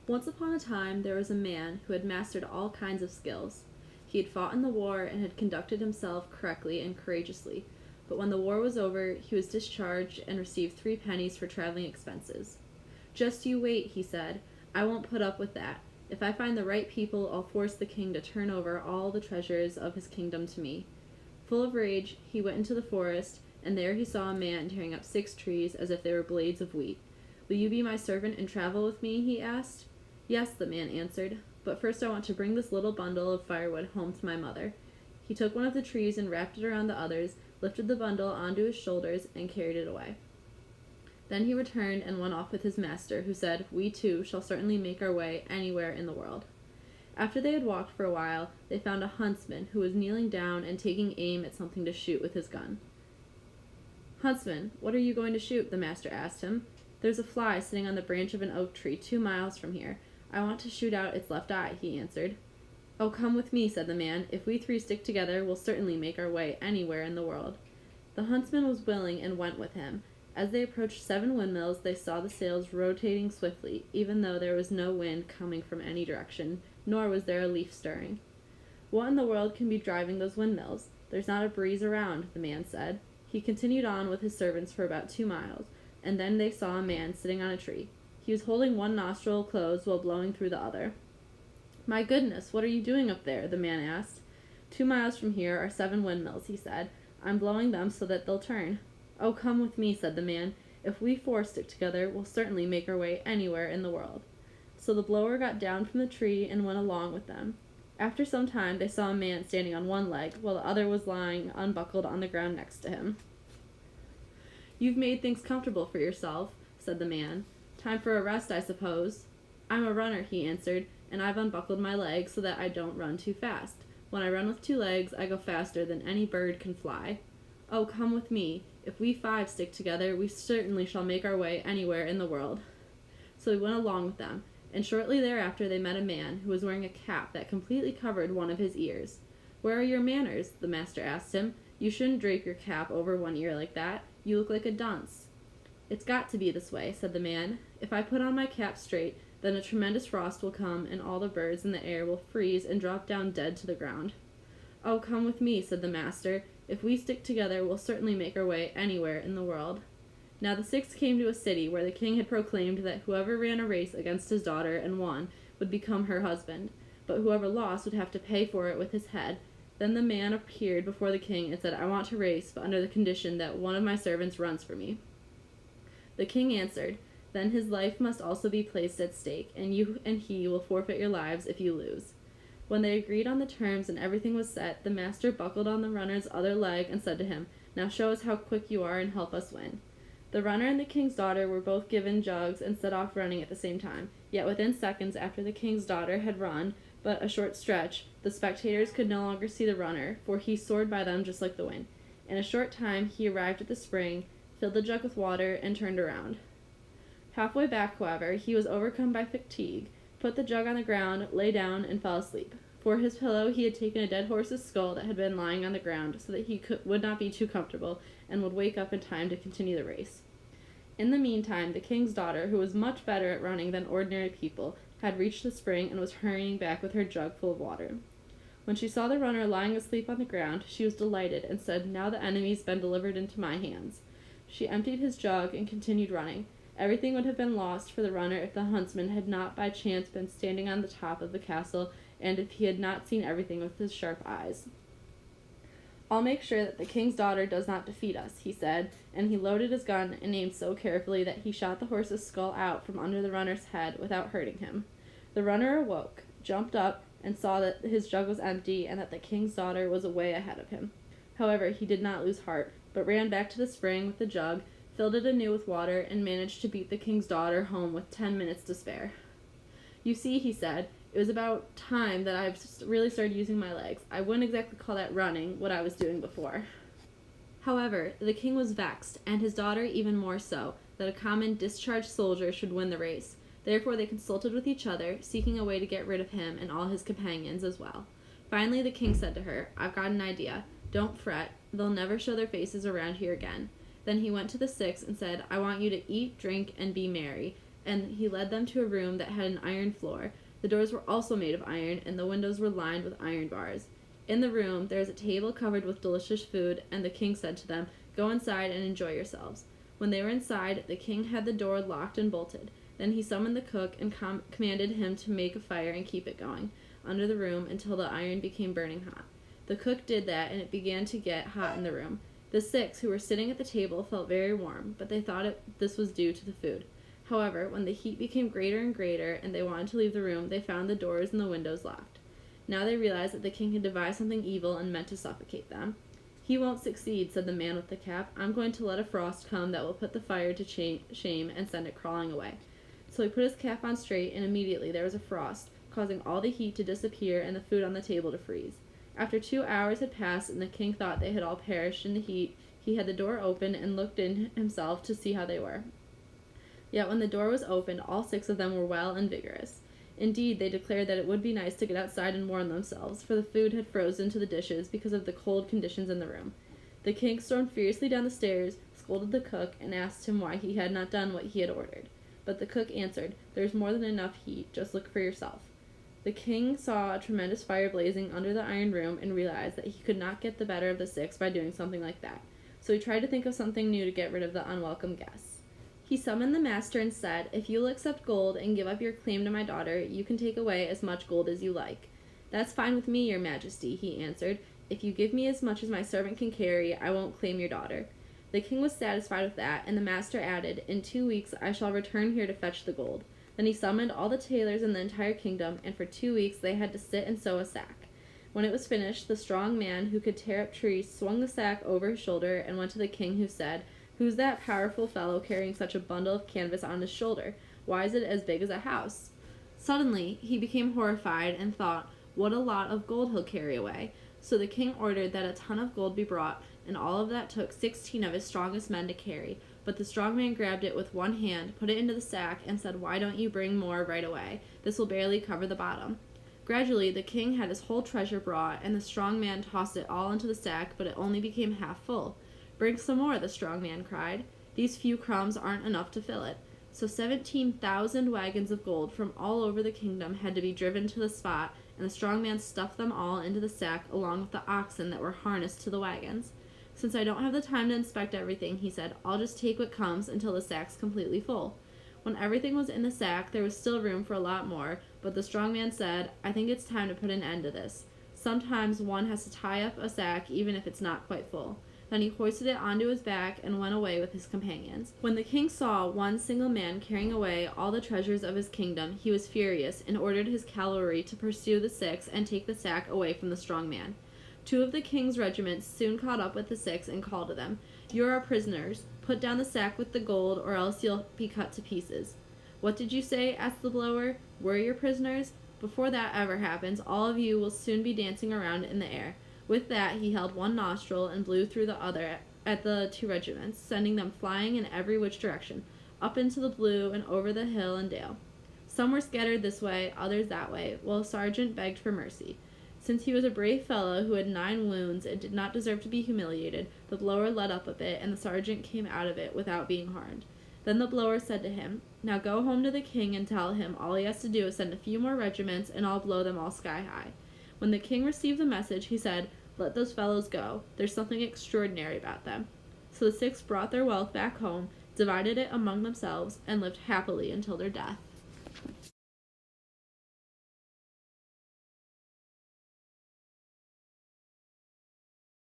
Once upon a time there was a man who had mastered all kinds of skills. He had fought in the war and had conducted himself correctly and courageously, but when the war was over, he was discharged and received 3 pennies for traveling expenses. "Just you wait," he said. "I won't put up with that. If I find the right people, I'll force the king to turn over all the treasures of his kingdom to me." Full of rage, he went into the forest, and there he saw a man tearing up 6 trees as if they were blades of wheat. "Will you be my servant and travel with me?" he asked. "Yes," the man answered, "but first I want to bring this little bundle of firewood home to my mother." He took one of the trees and wrapped it around the others, lifted the bundle onto his shoulders, and carried it away. Then he returned and went off with his master, who said, "We too shall certainly make our way anywhere in the world." After they had walked for a while, they found a huntsman who was kneeling down and taking aim at something to shoot with his gun. "Huntsman, what are you going to shoot?" the master asked him. "There's a fly sitting on the branch of an oak tree 2 miles from here. I want to shoot out its left eye," he answered. "Oh, come with me," said the man. "If we 3 stick together, we'll certainly make our way anywhere in the world." The huntsman was willing and went with him. As they approached 7 windmills, they saw the sails rotating swiftly, even though there was no wind coming from any direction, nor was there a leaf stirring. "What in the world can be driving those windmills? There's not a breeze around," the man said. He continued on with his servants for about 2 miles, and then they saw a man sitting on a tree. He was holding one nostril closed while blowing through the other. "My goodness, what are you doing up there?" the man asked. 2 miles from here are 7 windmills," he said. "I'm blowing them so that they'll turn." "Oh, come with me," said the man. "If we 4 stick together, we'll certainly make our way anywhere in the world." So the blower got down from the tree and went along with them. After some time, they saw a man standing on one leg, while the other was lying unbuckled on the ground next to him. "You've made things comfortable for yourself," said the man. "Time for a rest, I suppose." "I'm a runner," he answered, "and I've unbuckled my legs so that I don't run too fast. When I run with 2 legs, I go faster than any bird can fly." "Oh, come with me. If we 5 stick together, we certainly shall make our way anywhere in the world." So he went along with them, and shortly thereafter they met a man who was wearing a cap that completely covered one of his ears. "Where are your manners?" the master asked him. "You shouldn't drape your cap over one ear like that. You look like a dunce." "It's got to be this way," said the man. "If I put on my cap straight, then a tremendous frost will come, and all the birds in the air will freeze and drop down dead to the ground." "Oh, come with me," said the master. "If we stick together, we'll certainly make our way anywhere in the world." Now the 6 came to a city where the king had proclaimed that whoever ran a race against his daughter and won would become her husband, but whoever lost would have to pay for it with his head. Then the man appeared before the king and said, "I want to race, but under the condition that one of my servants runs for me." The king answered, "Then his life must also be placed at stake, and you and he will forfeit your lives if you lose." When they agreed on the terms and everything was set, the master buckled on the runner's other leg and said to him, "Now show us how quick you are and help us win." The runner and the king's daughter were both given jugs and set off running at the same time. Yet within seconds after the king's daughter had run but a short stretch, the spectators could no longer see the runner, for he soared by them just like the wind. In a short time he arrived at the spring, filled the jug with water, and turned around. Halfway back, however, he was overcome by fatigue, put the jug on the ground, lay down, and fell asleep. For his pillow he had taken a dead horse's skull that had been lying on the ground, so that he would not be too comfortable, and would wake up in time to continue the race. In the meantime, the king's daughter, who was much better at running than ordinary people, had reached the spring and was hurrying back with her jug full of water. When she saw the runner lying asleep on the ground, she was delighted, and said, "Now the enemy's been delivered into my hands." She emptied his jug and continued running. Everything would have been lost for the runner if the huntsman had not by chance been standing on the top of the castle, and if he had not seen everything with his sharp eyes. "I'll make sure that the king's daughter does not defeat us," he said, and he loaded his gun and aimed so carefully that he shot the horse's skull out from under the runner's head without hurting him. The runner awoke, jumped up, and saw that his jug was empty and that the king's daughter was away ahead of him. However, he did not lose heart, but ran back to the spring with the jug, filled it anew with water, and managed to beat the king's daughter home with 10 minutes to spare. "You see," he said, "it was about time that I've really started using my legs. I wouldn't exactly call that running, what I was doing before." However, the king was vexed, and his daughter even more so, that a common discharged soldier should win the race. Therefore they consulted with each other, seeking a way to get rid of him and all his companions as well. Finally the king said to her, "I've got an idea. Don't fret. They'll never show their faces around here again." Then he went to the 6 and said, "I want you to eat, drink, and be merry. and he led them to a room that had an iron floor. The doors were also made of iron, and the windows were lined with iron bars. In the room there was a table covered with delicious food, and the king said to them, "Go inside and enjoy yourselves." When they were inside, the king had the door locked and bolted. Then he summoned the cook and commanded him to make a fire and keep it going under the room until the iron became burning hot. The cook did that, and it began to get hot in the room. The 6 who were sitting at the table felt very warm, but they thought this was due to the food. However, when the heat became greater and greater, and they wanted to leave the room, they found the doors and the windows locked. Now they realized that the king had devised something evil and meant to suffocate them. "He won't succeed," said the man with the cap. "I'm going to let a frost come that will put the fire to shame and send it crawling away." So he put his cap on straight, and immediately there was a frost, causing all the heat to disappear and the food on the table to freeze. After 2 hours had passed and the king thought they had all perished in the heat, he had the door open and looked in himself to see how they were. Yet when the door was opened, all 6 of them were well and vigorous. Indeed, they declared that it would be nice to get outside and warm themselves, for the food had frozen to the dishes because of the cold conditions in the room. The king stormed furiously down the stairs, scolded the cook, and asked him why he had not done what he had ordered. But the cook answered, "There's more than enough heat, just look for yourself." The king saw a tremendous fire blazing under the iron room and realized that he could not get the better of the 6 by doing something like that. So he tried to think of something new to get rid of the unwelcome guests. He summoned the master and said, "If you will accept gold and give up your claim to my daughter, you can take away as much gold as you like." "That's fine with me, your majesty," he answered. "If you give me as much as my servant can carry, I won't claim your daughter." The king was satisfied with that, and the master added, "In 2 weeks I shall return here to fetch the gold." Then he summoned all the tailors in the entire kingdom, and for 2 weeks they had to sit and sew a sack. When it was finished, the strong man who could tear up trees swung the sack over his shoulder and went to the king, who said, "Who's that powerful fellow carrying such a bundle of canvas on his shoulder? Why is it as big as a house?" Suddenly he became horrified and thought, "What a lot of gold he'll carry away." So the king ordered that a ton of gold be brought, and all of that took 16 of his strongest men to carry. But the strong man grabbed it with one hand, put it into the sack, and said, "Why don't you bring more right away? This will barely cover the bottom." Gradually the king had his whole treasure brought, and the strong man tossed it all into the sack, but it only became half full. "Bring some more," the strong man cried. "These few crumbs aren't enough to fill it." So 17,000 wagons of gold from all over the kingdom had to be driven to the spot, and the strong man stuffed them all into the sack along with the oxen that were harnessed to the wagons. "Since I don't have the time to inspect everything," he said, "I'll just take what comes until the sack's completely full." When everything was in the sack, there was still room for a lot more, but the strong man said, "I think it's time to put an end to this. Sometimes one has to tie up a sack even if it's not quite full." Then he hoisted it onto his back and went away with his companions. When the king saw one single man carrying away all the treasures of his kingdom, he was furious and ordered his cavalry to pursue the 6 and take the sack away from the strong man. 2 of the king's regiments soon caught up with the 6 and called to them, "You're our prisoners. Put down the sack with the gold, or else you'll be cut to pieces." "What did you say?" asked the blower. "We're your prisoners? Before that ever happens, all of you will soon be dancing around in the air." With that, he held one nostril and blew through the other at the 2 regiments, sending them flying in every which direction, up into the blue and over the hill and dale. Some were scattered this way, others that way, while a sergeant begged for mercy. Since he was a brave fellow who had 9 wounds and did not deserve to be humiliated, the blower let up a bit, and the sergeant came out of it without being harmed. Then the blower said to him, "Now go home to the king and tell him all he has to do is send a few more regiments, and I'll blow them all sky high." When the king received the message, he said, "Let those fellows go. There's something extraordinary about them." So the 6 brought their wealth back home, divided it among themselves, and lived happily until their death.